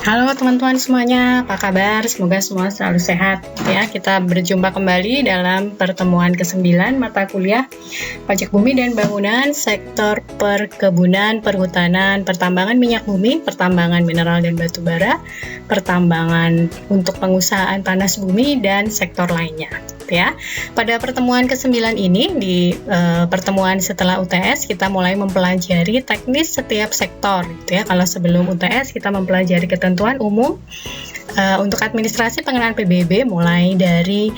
Halo teman-teman semuanya, apa kabar? Semoga semua selalu sehat ya. Kita berjumpa kembali dalam pertemuan ke-9 mata kuliah Pajak Bumi dan Bangunan, Sektor Perkebunan, Perhutanan, Pertambangan Minyak Bumi, Pertambangan Mineral dan Batu Bara, Pertambangan untuk Pengusahaan Panas Bumi, dan sektor lainnya. Ya, pada pertemuan ke-9 ini di pertemuan setelah UTS kita mulai mempelajari teknis setiap sektor gitu ya. Kalau sebelum UTS kita mempelajari ketentuan umum untuk administrasi pengenaan PBB mulai dari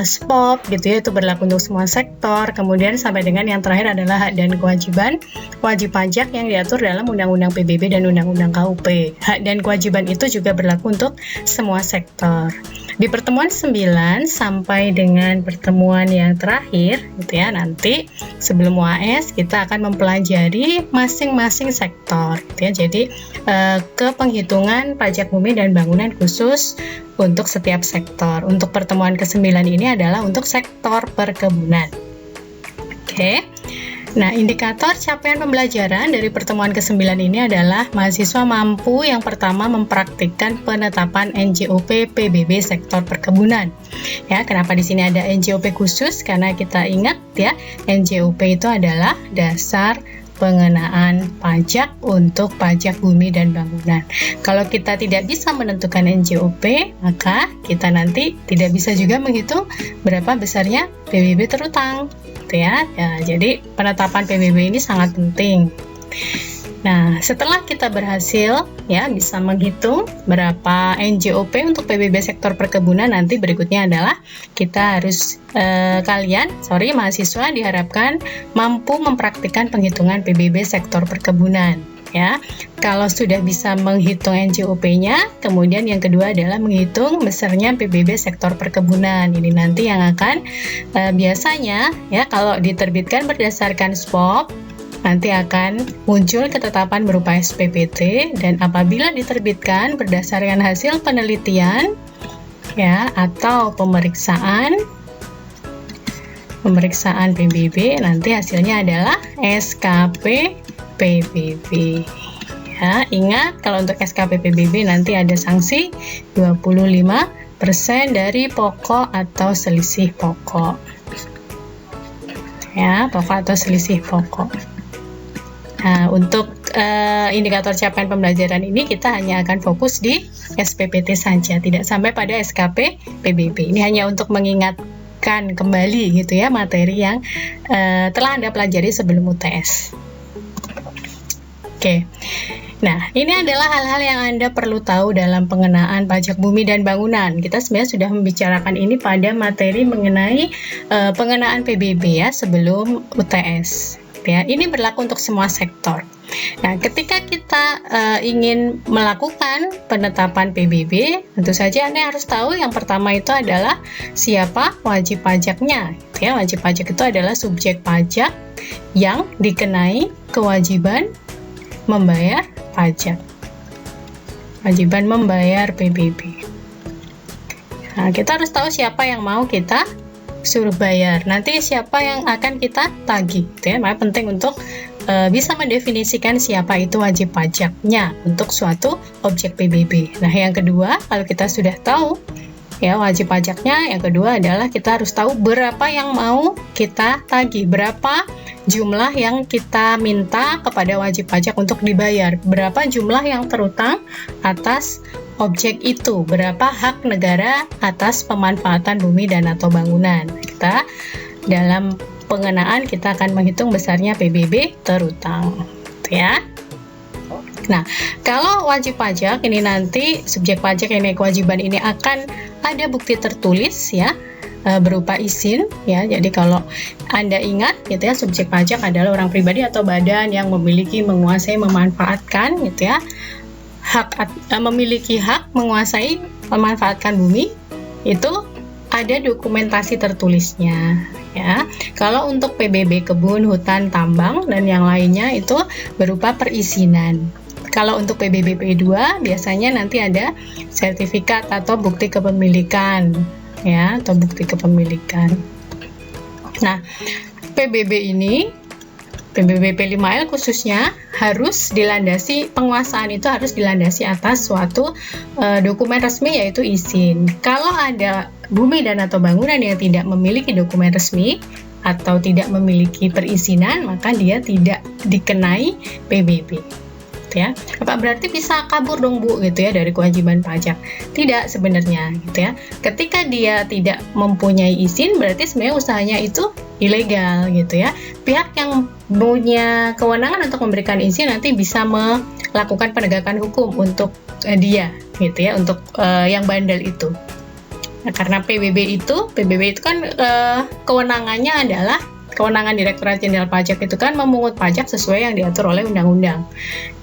SPOP gitu ya, itu berlaku untuk semua sektor, kemudian sampai dengan yang terakhir adalah hak dan kewajiban wajib pajak yang diatur dalam Undang-Undang PBB dan Undang-Undang KUP. Hak dan kewajiban itu juga berlaku untuk semua sektor. Di pertemuan 9 sampai dengan pertemuan yang terakhir gitu ya, nanti sebelum UAS kita akan mempelajari masing-masing sektor gitu ya. Jadi ke penghitungan pajak bumi dan bangunan khusus untuk setiap sektor. Untuk pertemuan ke-9 ini adalah untuk sektor perkebunan. Oke. Nah, indikator capaian pembelajaran dari pertemuan ke-9 ini adalah mahasiswa mampu yang pertama mempraktikkan penetapan NJOP PBB sektor perkebunan. Ya, kenapa di sini ada NJOP khusus? Karena kita ingat ya, NJOP itu adalah dasar pengenaan pajak untuk pajak bumi dan bangunan. Kalau kita tidak bisa menentukan NJOP, maka kita nanti tidak bisa juga menghitung berapa besarnya PBB terutang. Ya, jadi penetapan PBB ini sangat penting. Nah, setelah kita berhasil ya bisa menghitung berapa NJOP untuk PBB sektor perkebunan, nanti berikutnya adalah kita harus mahasiswa diharapkan mampu mempraktikkan penghitungan PBB sektor perkebunan. Ya, kalau sudah bisa menghitung NJOP-nya, kemudian yang kedua adalah menghitung besarnya PBB sektor perkebunan. Ini nanti yang akan biasanya ya kalau diterbitkan berdasarkan SPOP, nanti akan muncul ketetapan berupa SPPT, dan apabila diterbitkan berdasarkan hasil penelitian ya atau pemeriksaan PBB, nanti hasilnya adalah SKP PBB. Ya, ingat kalau untuk SKP PBB nanti ada sanksi 25% dari pokok atau selisih pokok. Ya, pokok atau selisih pokok. Nah, untuk indikator capaian pembelajaran ini kita hanya akan fokus di SPPT saja, tidak sampai pada SKP PBB. Ini hanya untuk mengingatkan kembali gitu ya materi yang telah Anda pelajari sebelum UTS. Oke. Nah, ini adalah hal-hal yang Anda perlu tahu dalam pengenaan pajak bumi dan bangunan. Kita sebenarnya sudah membicarakan ini pada materi mengenai pengenaan PBB ya sebelum UTS. Ya, ini berlaku untuk semua sektor. Nah, ketika kita ingin melakukan penetapan PBB, tentu saja Anda harus tahu yang pertama itu adalah siapa wajib pajaknya. Ya, wajib pajak itu adalah subjek pajak yang dikenai kewajiban membayar pajak. Kewajiban membayar PBB. Nah, kita harus tahu siapa yang mau kita suruh bayar. Nanti siapa yang akan kita tagih. Ya, makanya penting untuk bisa mendefinisikan siapa itu wajib pajaknya untuk suatu objek PBB. Nah, yang kedua, kalau kita sudah tahu ya wajib pajaknya, yang kedua adalah kita harus tahu berapa yang mau kita tagih, berapa jumlah yang kita minta kepada wajib pajak untuk dibayar, berapa jumlah yang terutang atas objek itu, berapa hak negara atas pemanfaatan bumi dan atau bangunan. Kita dalam pengenaan kita akan menghitung besarnya PBB terutang ya. Nah, kalau wajib pajak ini nanti subjek pajak yang naik kewajiban ini akan ada bukti tertulis ya berupa izin ya. Jadi kalau Anda ingat gitu ya, subjek pajak adalah orang pribadi atau badan yang memiliki, menguasai, memanfaatkan gitu ya memiliki hak menguasai, memanfaatkan bumi, itu ada dokumentasi tertulisnya ya. Kalau untuk PBB kebun, hutan, tambang dan yang lainnya itu berupa perizinan. Kalau untuk PBB P2 biasanya nanti ada sertifikat atau bukti kepemilikan ya, atau bukti kepemilikan. Nah, PBB PBB P5L khususnya harus dilandasi, penguasaan itu harus dilandasi atas suatu dokumen resmi, yaitu izin. Kalau ada bumi dan atau bangunan yang tidak memiliki dokumen resmi atau tidak memiliki perizinan, maka dia tidak dikenai PBB. Ya, apa berarti bisa kabur dong Bu gitu ya dari kewajiban pajak? Tidak sebenarnya gitu ya. Ketika dia tidak mempunyai izin, berarti sebenarnya usahanya itu ilegal gitu ya. Pihak yang punya kewenangan untuk memberikan izin nanti bisa melakukan penegakan hukum untuk dia gitu ya, untuk yang bandel itu. Nah, karena PBB itu kan kewenangannya adalah kewenangan Direktorat Jenderal Pajak itu kan memungut pajak sesuai yang diatur oleh undang-undang.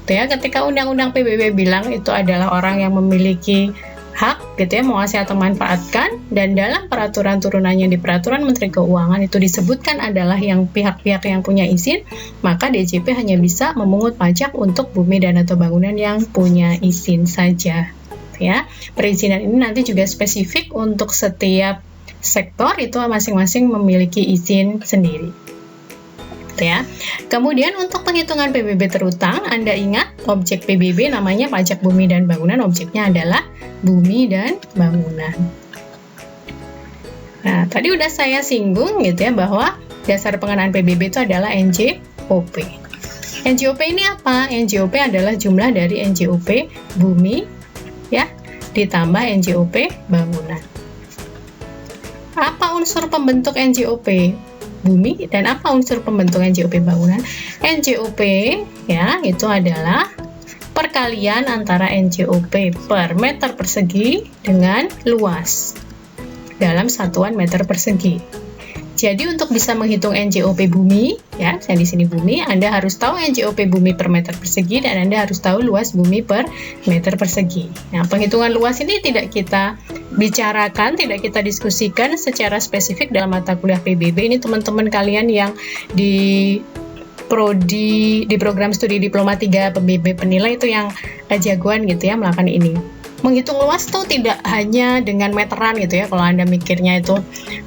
Ya, ketika undang-undang PBB bilang itu adalah orang yang memiliki hak gitu ya, menguasai atau memanfaatkan, dan dalam peraturan turunannya di Peraturan Menteri Keuangan itu disebutkan adalah yang pihak-pihak yang punya izin, maka DJP hanya bisa memungut pajak untuk bumi dan atau bangunan yang punya izin saja. Ya, perizinan ini nanti juga spesifik untuk setiap sektor, itu masing-masing memiliki izin sendiri. Ya. Kemudian untuk penghitungan PBB terutang, Anda ingat objek PBB namanya pajak bumi dan bangunan, objeknya adalah bumi dan bangunan. Nah, tadi udah saya singgung gitu ya, bahwa dasar pengenaan PBB itu adalah NJOP. NJOP ini apa? NJOP adalah jumlah dari NJOP bumi ya ditambah NJOP bangunan. Apa unsur pembentuk NJOP bumi dan apa unsur pembentuk NJOP bangunan? NJOP ya itu adalah perkalian antara NJOP per meter persegi dengan luas dalam satuan meter persegi. Jadi untuk bisa menghitung NJOP bumi, ya, saya di sini bumi, Anda harus tahu NJOP bumi per meter persegi dan Anda harus tahu luas bumi per meter persegi. Nah, penghitungan luas ini tidak kita bicarakan, tidak kita diskusikan secara spesifik dalam mata kuliah PBB. Ini teman-teman kalian yang di prodi di program studi diploma 3 PBB penilai itu yang jagoan gitu ya melakukan ini. Menghitung luas tuh tidak hanya dengan meteran gitu ya. Kalau Anda mikirnya itu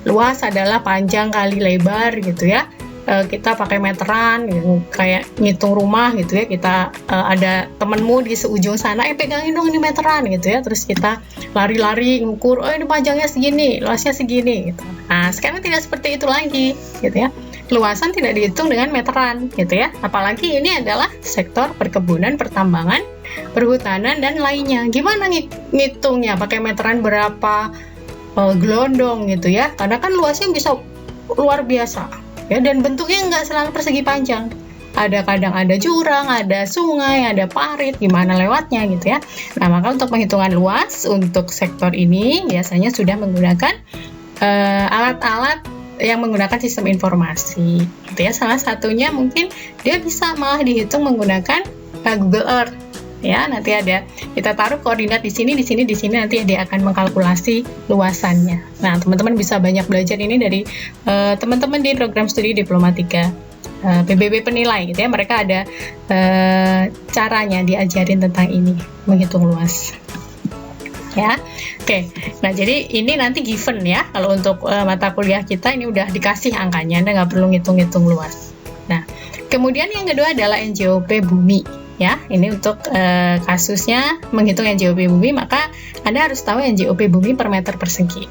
luas adalah panjang kali lebar gitu ya, kita pakai meteran gitu, kayak ngitung rumah gitu ya. Kita ada temenmu di seujung sana, pegangin dong ini meteran gitu ya, terus kita lari-lari ngukur, oh ini panjangnya segini, luasnya segini gitu. Nah sekarang tidak seperti itu lagi gitu ya. Luasan tidak dihitung dengan meteran gitu ya, apalagi ini adalah sektor perkebunan, pertambangan, perhutanan dan lainnya. Gimana ngitungnya? Pakai meteran berapa gelondong gitu ya, karena kan luasnya bisa luar biasa ya, dan bentuknya nggak selalu persegi panjang. Kadang ada jurang, ada sungai, ada parit, gimana lewatnya gitu ya. Nah maka untuk penghitungan luas untuk sektor ini biasanya sudah menggunakan alat-alat yang menggunakan sistem informasi gitu ya. Salah satunya mungkin dia bisa malah dihitung menggunakan Google Earth ya. Nanti ada kita taruh koordinat di sini nanti dia akan mengkalkulasi luasannya. Nah teman-teman bisa banyak belajar ini dari teman-teman di program studi diploma 3 PBB penilai gitu ya. Mereka ada caranya diajarin tentang ini, menghitung luas ya. Oke, nah jadi ini nanti given ya, kalau untuk mata kuliah kita ini udah dikasih angkanya, Anda nggak perlu ngitung-ngitung luas. Nah kemudian yang kedua adalah NJOP bumi ya. Ini untuk kasusnya menghitung NJOP bumi, maka Anda harus tahu NJOP bumi per meter persegi.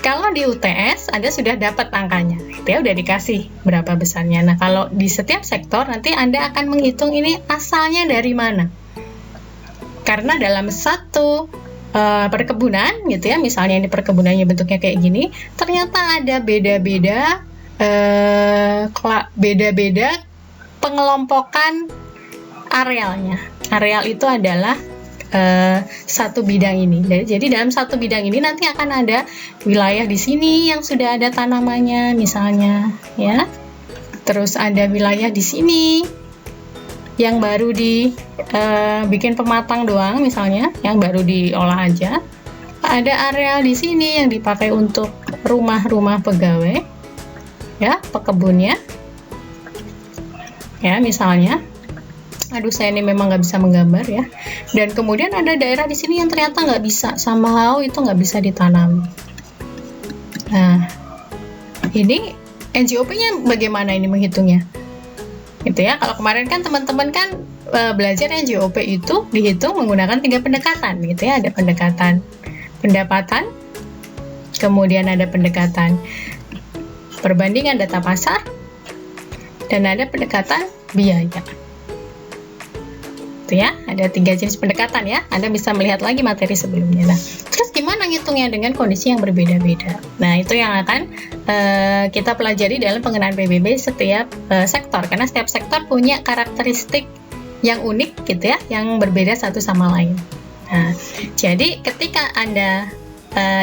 Kalau di UTS Anda sudah dapat angkanya gitu ya, udah dikasih berapa besarnya. Nah kalau di setiap sektor nanti Anda akan menghitung ini asalnya dari mana, karena dalam satu perkebunan gitu ya, misalnya ini perkebunannya bentuknya kayak gini, ternyata ada beda-beda pengelompokan arealnya. Areal itu adalah satu bidang ini. Jadi dalam satu bidang ini nanti akan ada wilayah di sini yang sudah ada tanamannya misalnya ya. Terus ada wilayah di sini yang baru bikin pematang doang misalnya, yang baru diolah aja. Ada areal di sini yang dipakai untuk rumah-rumah pegawai ya, pekebunnya ya misalnya. Aduh saya ini memang nggak bisa menggambar ya. Dan kemudian ada daerah di sini yang ternyata nggak bisa, somehow itu nggak bisa ditanam. Nah ini NJOP-nya bagaimana ini menghitungnya? gitu ya. Kalau kemarin kan teman-teman kan belajar NJOP itu dihitung menggunakan 3 pendekatan gitu ya. Ada pendekatan pendapatan, kemudian ada pendekatan perbandingan data pasar, dan ada pendekatan biaya. Itu ya, ada 3 jenis pendekatan ya. Anda bisa melihat lagi materi sebelumnya. Nah, terus gimana ngitungnya dengan kondisi yang berbeda-beda? Nah, itu yang akan kita pelajari dalam pengenaan PBB setiap sektor, karena setiap sektor punya karakteristik yang unik gitu ya, yang berbeda satu sama lain. Nah, jadi ketika Anda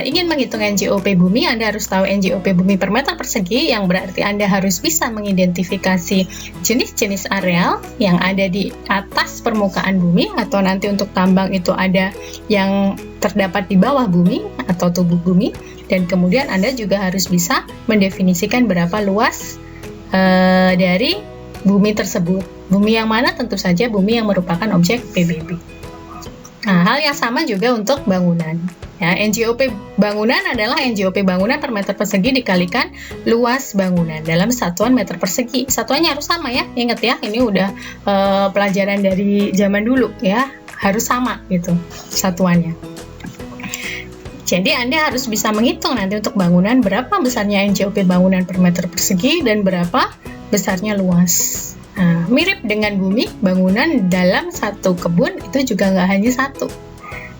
ingin menghitung NJOP bumi, Anda harus tahu NJOP bumi per meter persegi, yang berarti Anda harus bisa mengidentifikasi jenis-jenis areal yang ada di atas permukaan bumi, atau nanti untuk tambang itu ada yang terdapat di bawah bumi atau tubuh bumi, dan kemudian Anda juga harus bisa mendefinisikan berapa luas dari bumi tersebut. Bumi yang mana? Tentu saja bumi yang merupakan objek PBB. Nah, hal yang sama juga untuk bangunan. Ya, NJOP bangunan adalah NJOP bangunan per meter persegi dikalikan luas bangunan dalam satuan meter persegi. Satuannya harus sama ya, ingat ya, ini udah pelajaran dari zaman dulu ya, harus sama gitu satuannya. Jadi Anda harus bisa menghitung nanti untuk bangunan berapa besarnya NJOP bangunan per meter persegi dan berapa besarnya luas. Nah, mirip dengan bumi, bangunan dalam satu kebun itu juga nggak hanya satu.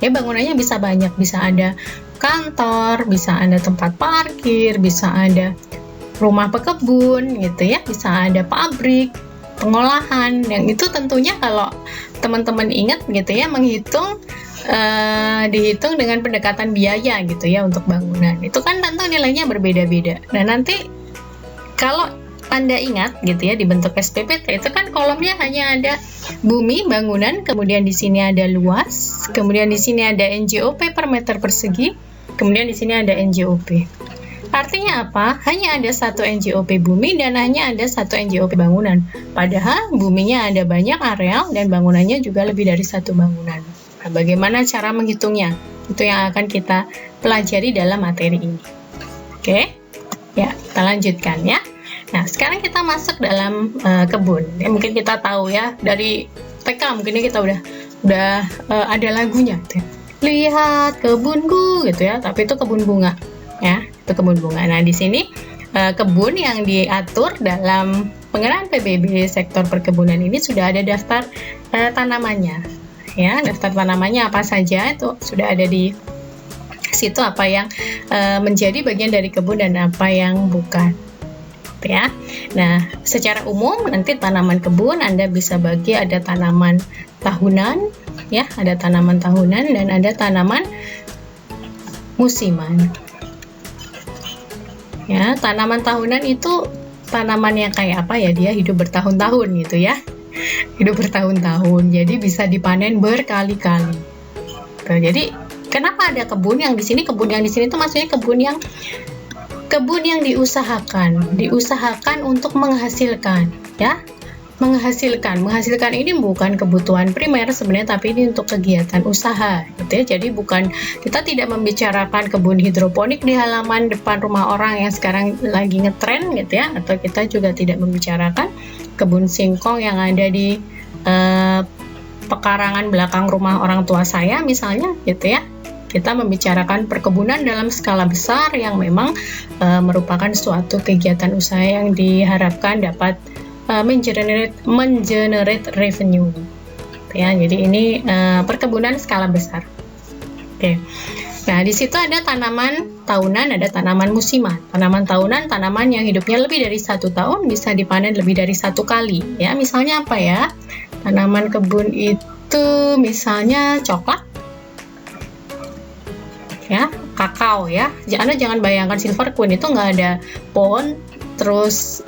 Ya, bangunannya bisa banyak, bisa ada kantor, bisa ada tempat parkir, bisa ada rumah pekebun gitu ya, bisa ada pabrik, pengolahan. Yang itu tentunya kalau teman-teman ingat gitu ya, dihitung dengan pendekatan biaya gitu ya untuk bangunan. Itu kan tentu nilainya berbeda-beda. Nah, nanti kalau Anda ingat gitu ya, di bentuk SPPT itu kan kolomnya hanya ada bumi, bangunan, kemudian di sini ada luas, kemudian di sini ada NJOP per meter persegi, kemudian di sini ada NJOP. Artinya apa? Hanya ada satu NJOP bumi dan hanya ada satu NJOP bangunan. Padahal buminya ada banyak areal dan bangunannya juga lebih dari satu bangunan. Nah, bagaimana cara menghitungnya? Itu yang akan kita pelajari dalam materi ini. Oke? Ya, kita lanjutkan ya. Nah, sekarang kita masuk dalam kebun. Ya, mungkin kita tahu ya dari TK, mungkin kita udah ada lagunya. Gitu. Lihat kebunku gitu ya, tapi itu kebun bunga ya, itu kebun bunga. Nah, di sini kebun yang diatur dalam pengenaan PBB sektor perkebunan ini sudah ada daftar tanamannya. Ya, daftar tanamannya apa saja itu sudah ada di situ, apa yang menjadi bagian dari kebun dan apa yang bukan. Ya. Nah, secara umum nanti tanaman kebun Anda bisa bagi, ada tanaman tahunan, ya, ada tanaman tahunan dan ada tanaman musiman. Ya, tanaman tahunan itu tanaman yang kayak apa ya? Dia hidup bertahun-tahun gitu ya. Hidup bertahun-tahun, jadi bisa dipanen berkali-kali. Jadi, kenapa ada kebun yang di sini? Kebun yang di sini itu maksudnya kebun yang diusahakan untuk menghasilkan, ya, menghasilkan ini bukan kebutuhan primer sebenarnya, tapi ini untuk kegiatan usaha, gitu ya. Jadi kita tidak membicarakan kebun hidroponik di halaman depan rumah orang yang sekarang lagi ngetren, gitu ya, atau kita juga tidak membicarakan kebun singkong yang ada di pekarangan belakang rumah orang tua saya misalnya, gitu ya. Kita membicarakan perkebunan dalam skala besar yang memang merupakan suatu kegiatan usaha yang diharapkan dapat mengenerate revenue. Ya, jadi ini perkebunan skala besar. Oke. Nah, di situ ada tanaman tahunan, ada tanaman musiman. Tanaman tahunan, tanaman yang hidupnya lebih dari 1 tahun, bisa dipanen lebih dari 1 kali. Ya, misalnya apa ya? Tanaman kebun itu misalnya coklat. Ya, kakao ya. Anda jangan bayangkan silver queen itu nggak ada pohon terus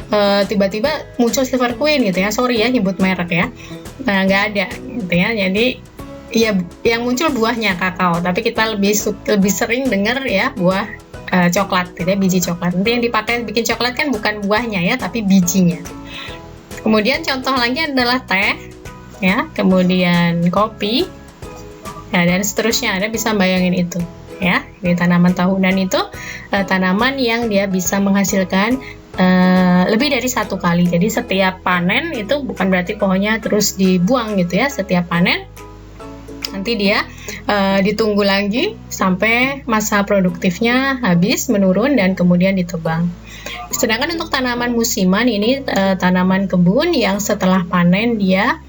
tiba-tiba muncul silver queen gitu ya. Sorry ya nyebut merek ya. Nah, nggak ada gitu ya. Jadi ya yang muncul buahnya kakao, tapi kita lebih sering dengar ya buah coklat gitu ya, biji coklat. Nanti yang dipakai bikin coklat kan bukan buahnya ya, tapi bijinya. Kemudian contoh lagi adalah teh ya, kemudian kopi. Nah, dan seterusnya. Anda bisa bayangin itu. Ya, ini tanaman tahunan itu tanaman yang dia bisa menghasilkan lebih dari satu kali. Jadi setiap panen itu bukan berarti pohonnya terus dibuang gitu ya. Setiap panen nanti dia ditunggu lagi sampai masa produktifnya habis, menurun, dan kemudian ditebang. Sedangkan untuk tanaman musiman ini tanaman kebun yang setelah panen dia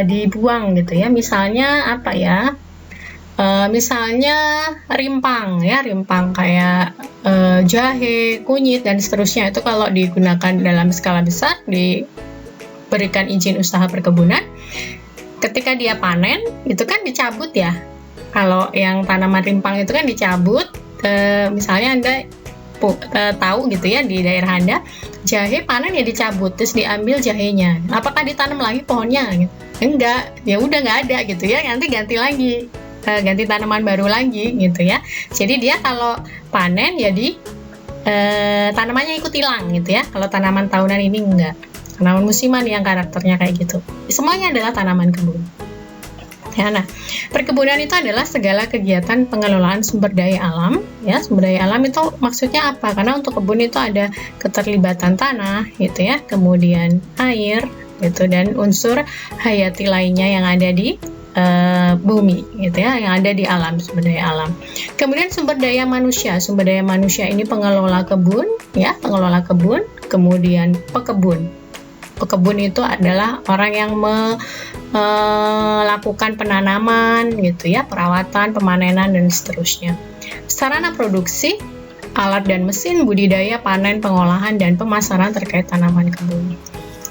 dibuang gitu ya. Misalnya apa ya? Misalnya rimpang ya, rimpang kayak jahe, kunyit, dan seterusnya. Itu kalau digunakan dalam skala besar, diberikan izin usaha perkebunan, ketika dia panen itu kan dicabut ya. Kalau yang tanaman rimpang itu kan dicabut, misalnya Anda tahu gitu ya, di daerah Anda jahe panen ya dicabut, terus diambil jahenya. Apakah ditanam lagi pohonnya? Enggak, ya udah nggak ada gitu ya, nanti ganti lagi, ganti tanaman baru lagi gitu ya. Jadi dia kalau panen ya tanamannya ikut hilang gitu ya. Kalau tanaman tahunan ini enggak. Tanaman musiman yang karakternya kayak gitu. Semuanya adalah tanaman kebun. Ya, nah, perkebunan itu adalah segala kegiatan pengelolaan sumber daya alam. Ya, sumber daya alam itu maksudnya apa? Karena untuk kebun itu ada keterlibatan tanah, gitu ya, kemudian air, gitu, dan unsur hayati lainnya yang ada di bumi, gitu ya, yang ada di alam, sumber daya alam. Kemudian sumber daya manusia. Sumber daya manusia ini pengelola kebun, ya, pengelola kebun, kemudian pekebun. Pekebun itu adalah orang yang melakukan penanaman gitu ya, perawatan, pemanenan, dan seterusnya. Sarana produksi, alat dan mesin, budidaya, panen, pengolahan, dan pemasaran terkait tanaman kebun.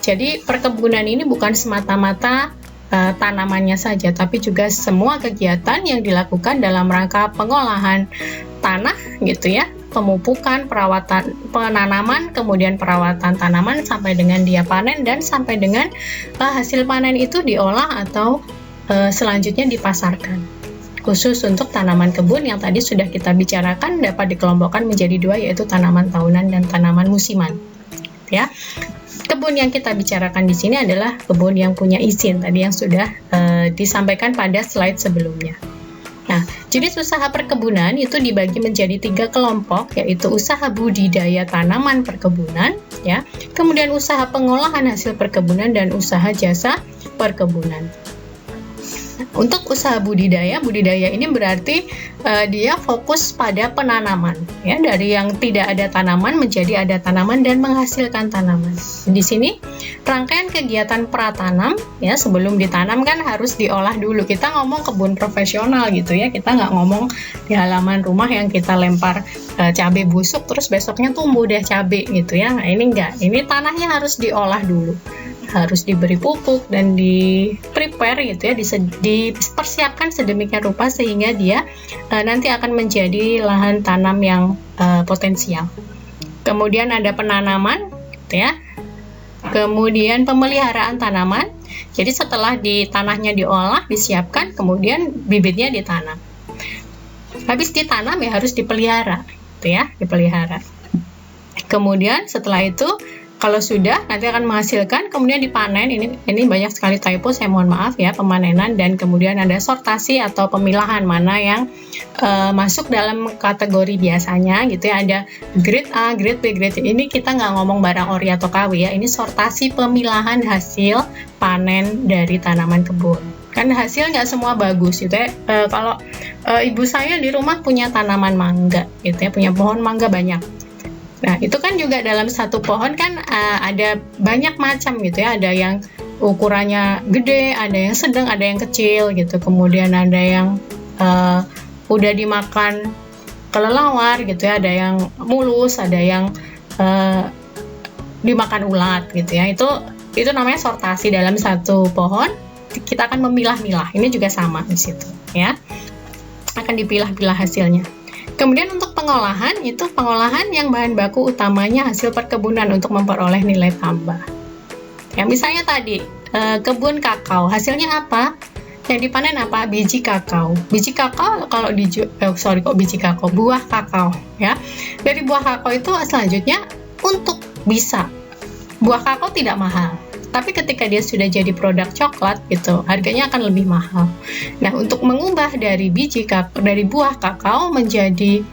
Jadi perkebunan ini bukan semata-mata tanamannya saja, tapi juga semua kegiatan yang dilakukan dalam rangka pengolahan tanah gitu ya, pemupukan, perawatan, penanaman, kemudian perawatan tanaman sampai dengan dia panen, dan sampai dengan hasil panen itu diolah atau selanjutnya dipasarkan. Khusus untuk tanaman kebun yang tadi sudah kita bicarakan dapat dikelompokkan menjadi dua, yaitu tanaman tahunan dan tanaman musiman. Ya. Kebun yang kita bicarakan di sini adalah kebun yang punya izin, tadi yang sudah disampaikan pada slide sebelumnya. Nah, jenis usaha perkebunan itu dibagi menjadi 3 kelompok, yaitu usaha budidaya tanaman perkebunan, ya, kemudian usaha pengolahan hasil perkebunan, dan usaha jasa perkebunan. Untuk usaha budidaya ini berarti dia fokus pada penanaman, ya, dari yang tidak ada tanaman menjadi ada tanaman dan menghasilkan tanaman. Di sini rangkaian kegiatan pratanam, ya, sebelum ditanam kan harus diolah dulu. Kita ngomong kebun profesional gitu ya, kita nggak ngomong di halaman rumah yang kita lempar cabai busuk terus besoknya tumbuh deh cabai gitu ya. Nah, ini enggak, ini tanahnya harus diolah dulu, harus diberi pupuk dan di prepare gitu ya, dipersiapkan sedemikian rupa sehingga dia nanti akan menjadi lahan tanam yang potensial. Kemudian ada penanaman gitu ya, kemudian pemeliharaan tanaman. Jadi setelah tanahnya diolah, disiapkan, kemudian bibitnya ditanam. Habis ditanam ya harus dipelihara gitu ya, dipelihara. Kemudian setelah itu kalau sudah nanti akan menghasilkan, kemudian dipanen. Ini banyak sekali typo, saya mohon maaf ya, pemanenan, dan kemudian ada sortasi atau pemilahan mana yang masuk dalam kategori biasanya gitu ya. Ada grade A, grade B, grade C. Ini kita nggak ngomong barang ori atau KW ya, ini sortasi pemilahan hasil panen dari tanaman kebun. Kan hasil nggak semua bagus gitu ya. Kalau ibu saya di rumah punya tanaman mangga gitu ya, punya pohon mangga banyak. Nah, itu kan juga dalam satu pohon kan ada banyak macam gitu ya. Ada yang ukurannya gede, ada yang sedang, ada yang kecil gitu. Kemudian ada yang udah dimakan kelelawar gitu ya, ada yang mulus, ada yang dimakan ulat gitu ya. Itu namanya sortasi dalam satu pohon. Kita akan memilah-milah. Ini juga sama di situ ya. Akan dipilah-pilah hasilnya. Kemudian untuk pengolahan, itu pengolahan yang bahan baku utamanya hasil perkebunan untuk memperoleh nilai tambah. Ya, misalnya tadi kebun kakao, hasilnya apa? Yang dipanen apa? Biji kakao. Biji kakao kalau biji kakao, buah kakao ya. Dari buah kakao itu selanjutnya untuk bisa buah kakao tidak mahal. Tapi ketika dia sudah jadi produk coklat gitu, harganya akan lebih mahal. Nah, untuk mengubah dari buah kakao menjadi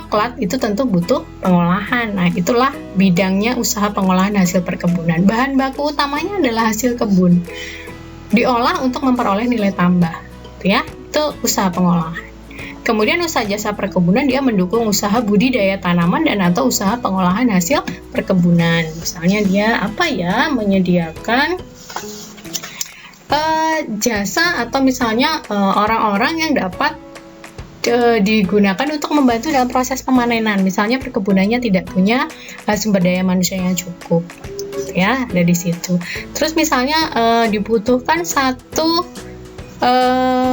coklat itu tentu butuh pengolahan. Nah, itulah bidangnya usaha pengolahan hasil perkebunan. Bahan baku utamanya adalah hasil kebun, diolah untuk memperoleh nilai tambah, ya. Itu usaha pengolahan. Kemudian usaha jasa perkebunan dia mendukung usaha budidaya tanaman dan atau usaha pengolahan hasil perkebunan. Misalnya dia menyediakan jasa atau misalnya orang-orang yang dapat digunakan untuk membantu dalam proses pemanenan. Misalnya perkebunannya tidak punya sumber daya manusia yang cukup, ya, ada di situ. Terus misalnya dibutuhkan satu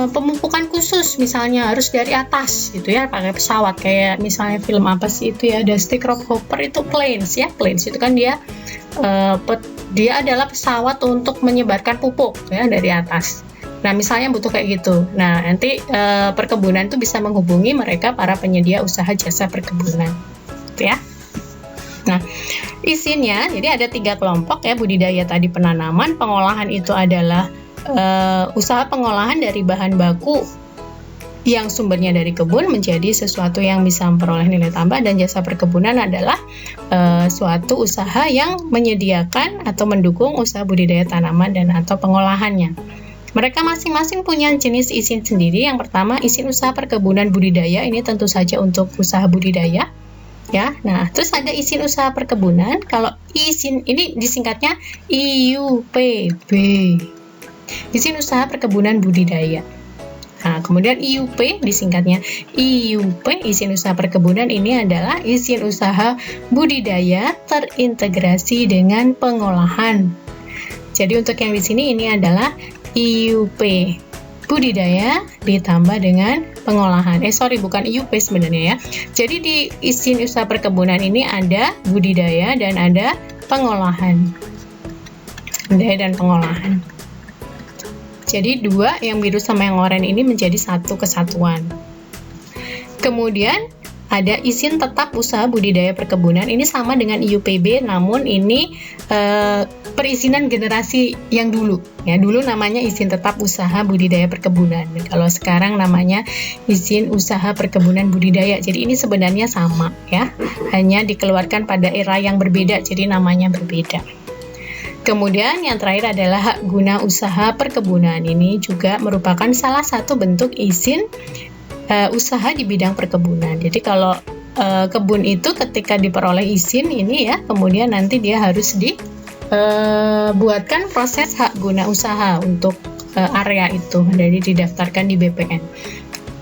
pemupukan khusus, misalnya harus dari atas gitu ya, pakai pesawat, kayak misalnya film apa sih itu ya, Dusty Crockhopper itu Planes ya, Planes itu kan dia adalah pesawat untuk menyebarkan pupuk ya dari atas. Nah, misalnya butuh kayak gitu. Nah, nanti perkebunan itu bisa menghubungi mereka para penyedia usaha jasa perkebunan, gitu ya. Nah, izinnya, jadi ada 3 kelompok ya, budidaya tadi penanaman, pengolahan itu adalah usaha pengolahan dari bahan baku yang sumbernya dari kebun menjadi sesuatu yang bisa memperoleh nilai tambah, dan jasa perkebunan adalah suatu usaha yang menyediakan atau mendukung usaha budidaya tanaman dan atau pengolahannya. Mereka masing-masing punya jenis izin sendiri. Yang pertama, izin usaha perkebunan budidaya, ini tentu saja untuk usaha budidaya. Ya, nah terus ada izin usaha perkebunan. Kalau izin ini disingkatnya IUPB. Izin usaha perkebunan budidaya. Nah, kemudian IUP disingkatnya IUP, izin usaha perkebunan ini adalah izin usaha budidaya terintegrasi dengan pengolahan. Jadi untuk yang di sini ini adalah IUP budidaya ditambah dengan pengolahan. Bukan IUP sebenarnya ya. Jadi di izin usaha perkebunan ini ada budidaya dan ada pengolahan. Budidaya dan pengolahan. Jadi 2, yang biru sama yang oranye ini menjadi satu kesatuan. Kemudian ada izin tetap usaha budidaya perkebunan. Ini sama dengan IUPB, namun ini perizinan generasi yang dulu. Ya, dulu namanya izin tetap usaha budidaya perkebunan. Kalau sekarang namanya izin usaha perkebunan budidaya. Jadi ini sebenarnya sama ya, hanya dikeluarkan pada era yang berbeda, jadi namanya berbeda. Kemudian yang terakhir adalah hak guna usaha perkebunan. Ini juga merupakan salah satu bentuk izin usaha di bidang perkebunan. Jadi kalau kebun itu ketika diperoleh izin ini ya, kemudian nanti dia harus dibuatkan proses hak guna usaha untuk area itu, jadi didaftarkan di BPN.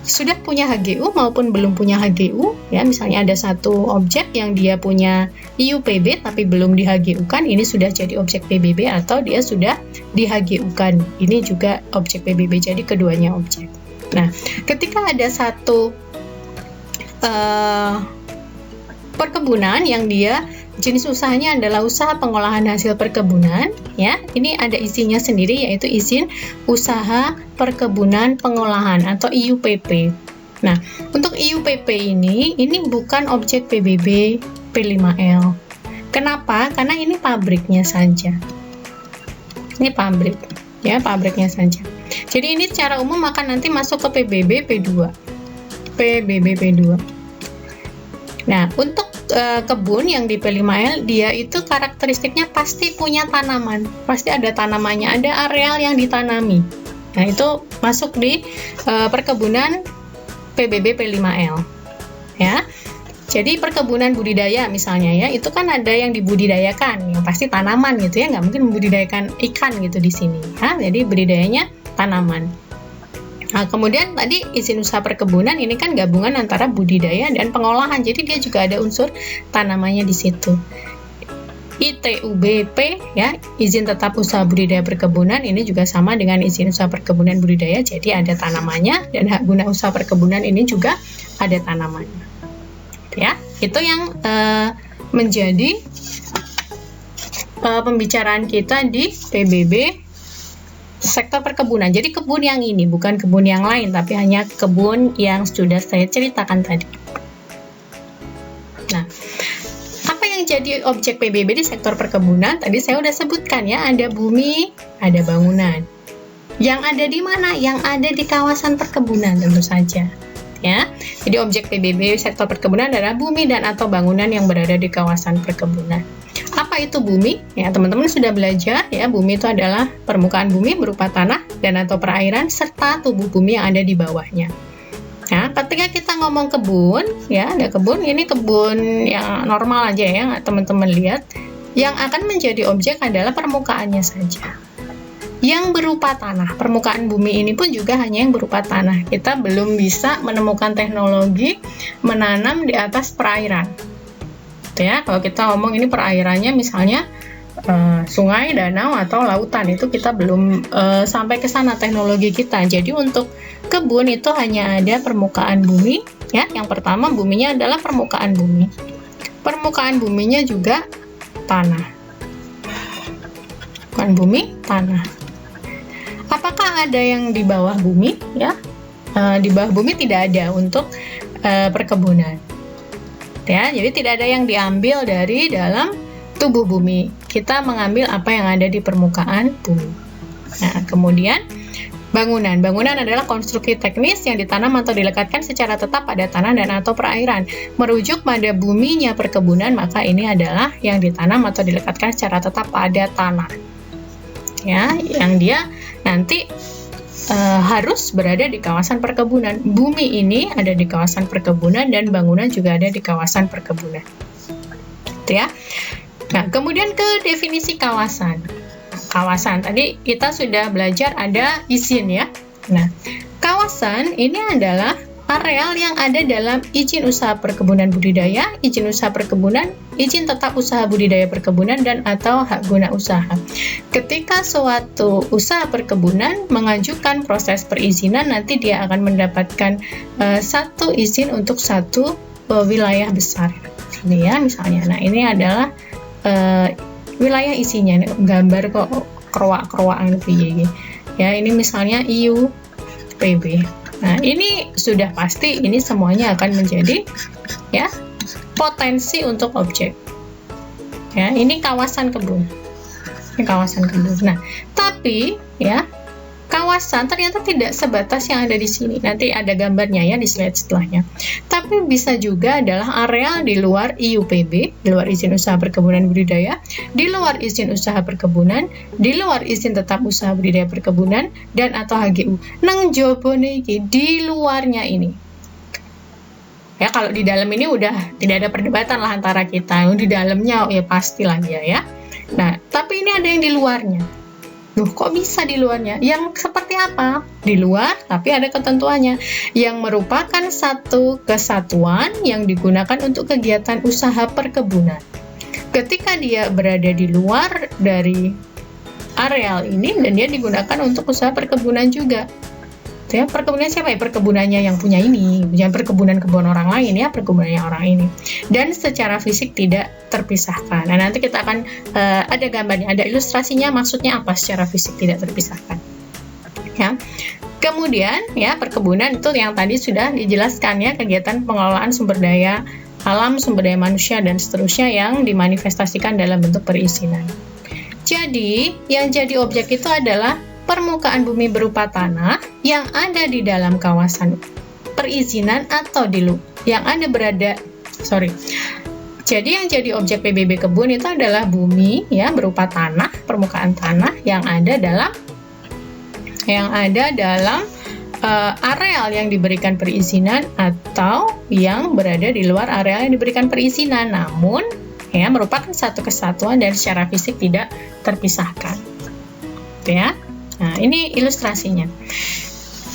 Sudah punya HGU maupun belum punya HGU ya, misalnya ada satu objek yang dia punya IUPB tapi belum di HGU-kan, ini sudah jadi objek PBB atau dia sudah di HGU-kan, ini juga objek PBB, jadi keduanya objek. Nah, ketika ada satu perkebunan yang dia jenis usahanya adalah usaha pengolahan hasil perkebunan, ya, ini ada izinnya sendiri, yaitu izin usaha perkebunan pengolahan atau IUPP. Nah, untuk IUPP ini bukan objek PBB P5L. Kenapa? Karena ini pabriknya saja. Ini pabrik, ya, pabriknya saja. Jadi ini secara umum akan nanti masuk ke PBB P2. PBB P2. Nah, untuk kebun yang di P5L, dia itu karakteristiknya pasti punya tanaman, pasti ada tanamannya, ada areal yang ditanami. Nah, itu masuk di perkebunan PBB P5L, ya. Jadi perkebunan budidaya misalnya ya, itu kan ada yang dibudidayakan, yang pasti tanaman gitu ya, nggak mungkin membudidayakan ikan gitu di sini. Ya. Jadi budidayanya tanaman. Nah, kemudian tadi izin usaha perkebunan ini kan gabungan antara budidaya dan pengolahan, jadi dia juga ada unsur tanamannya di situ. ITUBP ya, izin tetap usaha budidaya perkebunan, ini juga sama dengan izin usaha perkebunan budidaya, jadi ada tanamannya, dan hak guna usaha perkebunan ini juga ada tanamannya. Ya, itu yang menjadi pembicaraan kita di PBB sektor perkebunan. Jadi kebun yang ini, bukan kebun yang lain, tapi hanya kebun yang sudah saya ceritakan tadi. Nah, apa yang jadi objek PBB di sektor perkebunan? Tadi saya udah sebutkan ya, ada bumi, ada bangunan. Yang ada di mana? Yang ada di kawasan perkebunan tentu saja. ya. Jadi objek PBB sektor perkebunan adalah bumi dan atau bangunan yang berada di kawasan perkebunan. Apa itu bumi? Ya, teman-teman sudah belajar ya, bumi itu adalah permukaan bumi berupa tanah dan atau perairan serta tubuh bumi yang ada di bawahnya. Nah, ketika kita ngomong kebun, ya ada kebun, ini kebun yang normal aja ya, teman-teman lihat. Yang akan menjadi objek adalah permukaannya saja. Yang berupa tanah, permukaan bumi ini pun juga hanya yang berupa tanah. Kita belum bisa menemukan teknologi menanam di atas perairan. Gitu ya, kalau kita ngomong ini perairannya misalnya sungai, danau, atau lautan, itu kita belum sampai ke sana teknologi kita. Jadi untuk kebun itu hanya ada permukaan bumi, ya. Yang pertama buminya adalah permukaan bumi. Permukaan buminya juga tanah. Bukan bumi, tanah. Apakah ada yang di bawah bumi? Ya, di bawah bumi tidak ada untuk perkebunan. Ya, jadi tidak ada yang diambil dari dalam tubuh bumi. Kita mengambil apa yang ada di permukaan bumi. Nah, kemudian bangunan. Bangunan adalah konstruksi teknis yang ditanam atau dilekatkan secara tetap pada tanah dan atau perairan. Merujuk pada buminya perkebunan, maka ini adalah yang ditanam atau dilekatkan secara tetap pada tanah. Ya, yang dia nanti harus berada di kawasan perkebunan. Bumi ini ada di kawasan perkebunan dan bangunan juga ada di kawasan perkebunan. Gitu ya. Nah, kemudian ke definisi kawasan. Kawasan, tadi kita sudah belajar ada izin ya. Nah, kawasan ini adalah areal yang ada dalam izin usaha perkebunan budidaya, izin usaha perkebunan, izin tetap usaha budidaya perkebunan, dan atau hak guna usaha. Ketika suatu usaha perkebunan mengajukan proses perizinan, nanti dia akan mendapatkan satu izin untuk satu wilayah besar. Ini ya misalnya. Nah, ini adalah wilayah isinya, gambar kok keroak-keroakan gitu ya. Ini misalnya IUPB. Nah, ini sudah pasti ini semuanya akan menjadi ya potensi untuk objek. Ya, ini kawasan kebun. Ini kawasan kebun. Nah, tapi ya kawasan ternyata tidak sebatas yang ada di sini. Nanti ada gambarnya ya di slide setelahnya. Tapi bisa juga adalah area di luar IUPB, di luar izin usaha perkebunan budidaya, di luar izin usaha perkebunan, di luar izin tetap usaha budidaya perkebunan, dan atau HGU. Nang jobo niki di luarnya ini. Ya, kalau di dalam ini udah tidak ada perdebatan lah antara kita. Di dalamnya ya pastilah dia ya. Nah, tapi ini ada yang di luarnya. Loh, kok bisa di luarnya? Yang seperti apa? Di luar, tapi ada ketentuannya. Yang merupakan satu kesatuan yang digunakan untuk kegiatan usaha perkebunan. Ketika dia berada di luar dari areal ini, dan dia digunakan untuk usaha perkebunan juga. Ya, perkebunan siapa ya? Perkebunannya yang punya ini, bukan perkebunan kebun orang lain ya, perkebunannya orang ini. Dan secara fisik tidak terpisahkan. Nah, nanti kita akan ada gambarnya, ada ilustrasinya, maksudnya apa secara fisik tidak terpisahkan. Ya. Kemudian ya, perkebunan itu yang tadi sudah dijelaskan ya, kegiatan pengelolaan sumber daya alam, sumber daya manusia, dan seterusnya yang dimanifestasikan dalam bentuk perizinan. Jadi, yang jadi objek itu adalah permukaan bumi berupa tanah yang ada di dalam kawasan perizinan atau yang ada Jadi yang jadi objek PBB kebun itu adalah bumi ya berupa tanah, permukaan tanah yang ada dalam areal yang diberikan perizinan atau yang berada di luar areal yang diberikan perizinan, namun ya merupakan satu kesatuan dan secara fisik tidak terpisahkan. Gitu ya. Nah, ini ilustrasinya.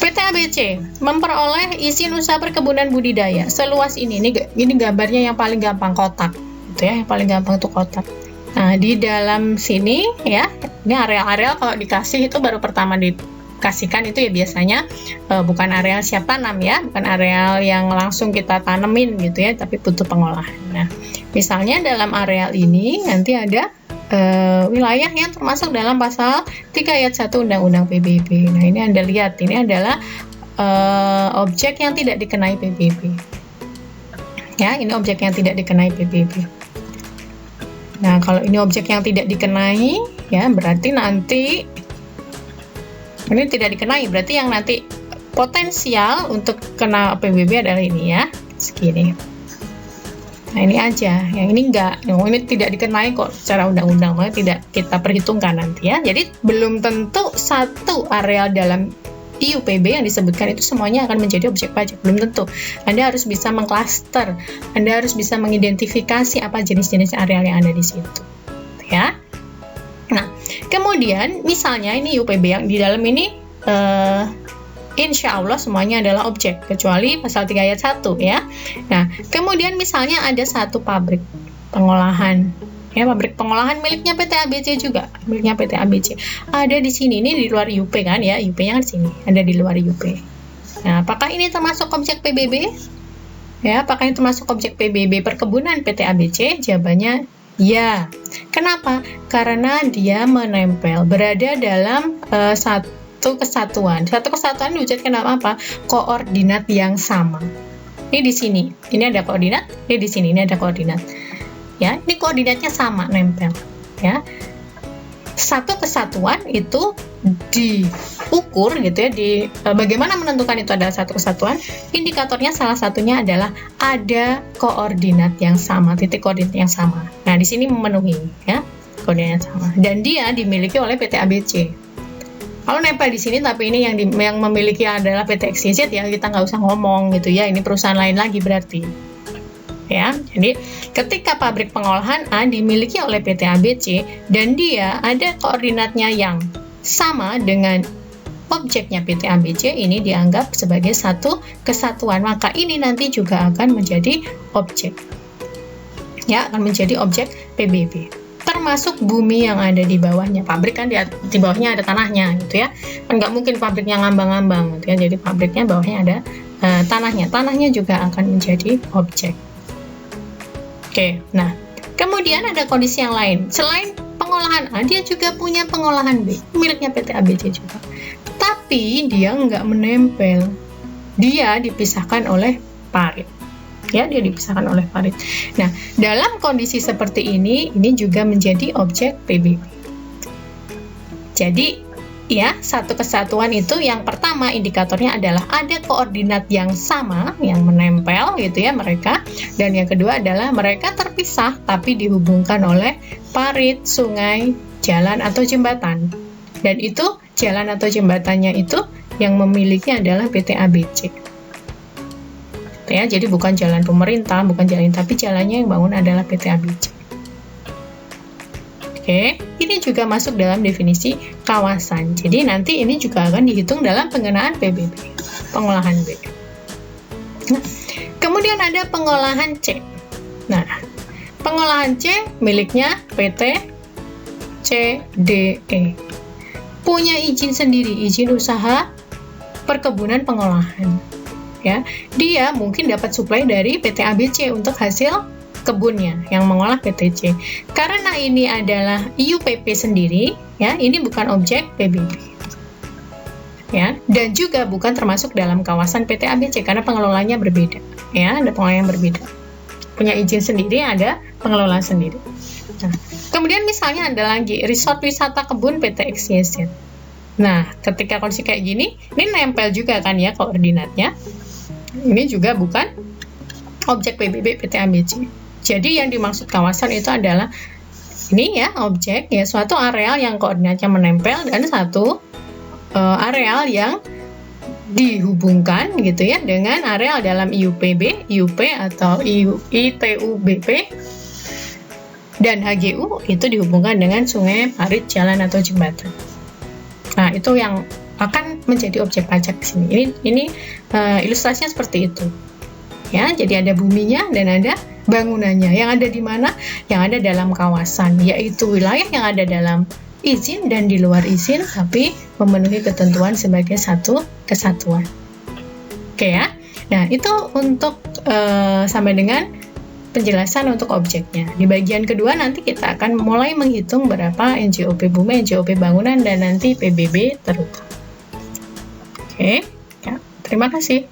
PT ABC memperoleh izin usaha perkebunan budidaya seluas ini. Ini gambarnya yang paling gampang, kotak. Gitu ya, yang paling gampang itu kotak. Nah, di dalam sini ya, ini areal-areal kalau dikasih itu baru pertama dikasihkan itu ya biasanya bukan areal siap tanam ya, bukan areal yang langsung kita tanemin gitu ya, tapi butuh pengolahan. Nah, misalnya dalam areal ini nanti ada wilayah yang termasuk dalam pasal 3 ayat 1 Undang-Undang PBB. Nah, ini Anda lihat, ini adalah objek yang tidak dikenai PBB. Ya, ini objek yang tidak dikenai PBB. Nah, kalau ini objek yang tidak dikenai, ya berarti nanti ini tidak dikenai, berarti yang nanti potensial untuk kena PBB adalah ini ya, segini. Nah ini aja, yang ini enggak, yang ini tidak dikenai kok secara undang-undang, makanya tidak kita perhitungkan nanti ya. Jadi belum tentu satu areal dalam IUPB yang disebutkan itu semuanya akan menjadi objek pajak, belum tentu. Anda harus bisa mengklaster, Anda harus bisa mengidentifikasi apa jenis-jenis areal yang ada di situ, ya. Nah, kemudian misalnya ini IUPB yang di dalam ini insya Allah semuanya adalah objek, kecuali pasal 3 ayat 1 ya. Nah, kemudian misalnya ada satu pabrik pengolahan, ya, pabrik pengolahan miliknya PT ABC juga, miliknya PT ABC. Ada di sini, ini di luar IUP kan ya, IUP-nya kan di sini, ada di luar IUP. Nah, apakah ini termasuk objek PBB? Ya, apakah ini termasuk objek PBB perkebunan PT ABC? Jawabannya ya. Kenapa? Karena dia menempel, berada dalam satu kesatuan. Satu kesatuan diwujudkan dalam apa? Koordinat yang sama. Ini di sini, ini ada koordinat. Ini di sini, ini ada koordinat. Ya, ini koordinatnya sama, nempel. Ya, satu kesatuan itu diukur gitu ya. Bagaimana menentukan itu adalah satu kesatuan? Indikatornya salah satunya adalah ada koordinat yang sama, titik koordinat yang sama. Nah, di sini memenuhi ya koordinat yang sama. Dan dia dimiliki oleh PT ABC. Kalau nempel di sini, tapi ini yang memiliki adalah PT XYZ, ya kita nggak usah ngomong gitu ya. Ini perusahaan lain lagi berarti. Ya, jadi ketika pabrik pengolahan A dimiliki oleh PT ABC dan dia ada koordinatnya yang sama dengan objeknya PT ABC, ini dianggap sebagai satu kesatuan. Maka ini nanti juga akan menjadi objek. Ya, akan menjadi objek PBB. Termasuk bumi yang ada di bawahnya. Pabrik kan di bawahnya ada tanahnya gitu ya. Kan nggak mungkin pabriknya ngambang-ngambang gitu ya. Jadi pabriknya bawahnya ada tanahnya. Tanahnya juga akan menjadi objek. Oke, nah kemudian ada kondisi yang lain. Selain pengolahan A, dia juga punya pengolahan B, miliknya PT ABC juga. Tapi dia nggak menempel. Dia dipisahkan oleh parit. Ya, dia dipisahkan oleh parit. Nah, dalam kondisi seperti ini juga menjadi objek PBB. Jadi, ya, satu kesatuan itu yang pertama indikatornya adalah ada koordinat yang sama, yang menempel gitu ya mereka. Dan yang kedua adalah mereka terpisah tapi dihubungkan oleh parit, sungai, jalan atau jembatan. Dan itu jalan atau jembatannya itu yang memiliki adalah PT ABC. Ya, jadi bukan jalan pemerintah, bukan jalan, tapi jalannya yang bangun adalah PT ABC. Oke, ini juga masuk dalam definisi kawasan. Jadi nanti ini juga akan dihitung dalam pengenaan PBB, pengolahan B. Nah, kemudian ada pengolahan C. Nah, pengolahan C miliknya PT CDE. Punya izin sendiri, izin usaha perkebunan pengolahan. Ya, dia mungkin dapat suplai dari PT ABC untuk hasil kebunnya yang mengolah PTC. Karena ini adalah IUPP sendiri, ya, ini bukan objek PBB. Ya, dan juga bukan termasuk dalam kawasan PT ABC karena pengelolanya berbeda. Ya, ada pengelola yang berbeda. Punya izin sendiri, ada pengelola sendiri. Nah, kemudian misalnya ada lagi resort wisata kebun PT XYZ. Nah, ketika kondisi kayak gini, ini nempel juga kan ya koordinatnya. Ini juga bukan objek PBB PT ABC. Jadi yang dimaksud kawasan itu adalah ini ya objek ya suatu areal yang koordinatnya menempel dan satu areal yang dihubungkan gitu ya dengan areal dalam IUPB, IUP atau ITUBP dan HGU itu dihubungkan dengan sungai, parit, jalan atau jembatan. Nah, itu yang akan menjadi objek pajak di sini. Ini ilustrasinya seperti itu. Ya, jadi ada buminya dan ada bangunannya. Yang ada di mana? Yang ada dalam kawasan, yaitu wilayah yang ada dalam izin dan di luar izin, tapi memenuhi ketentuan sebagai satu kesatuan. Oke ya. Nah, itu untuk sampai dengan penjelasan untuk objeknya. Di bagian kedua nanti kita akan mulai menghitung berapa NJOP bumi, NJOP bangunan, dan nanti PBB terutama. Oke, ya, terima kasih.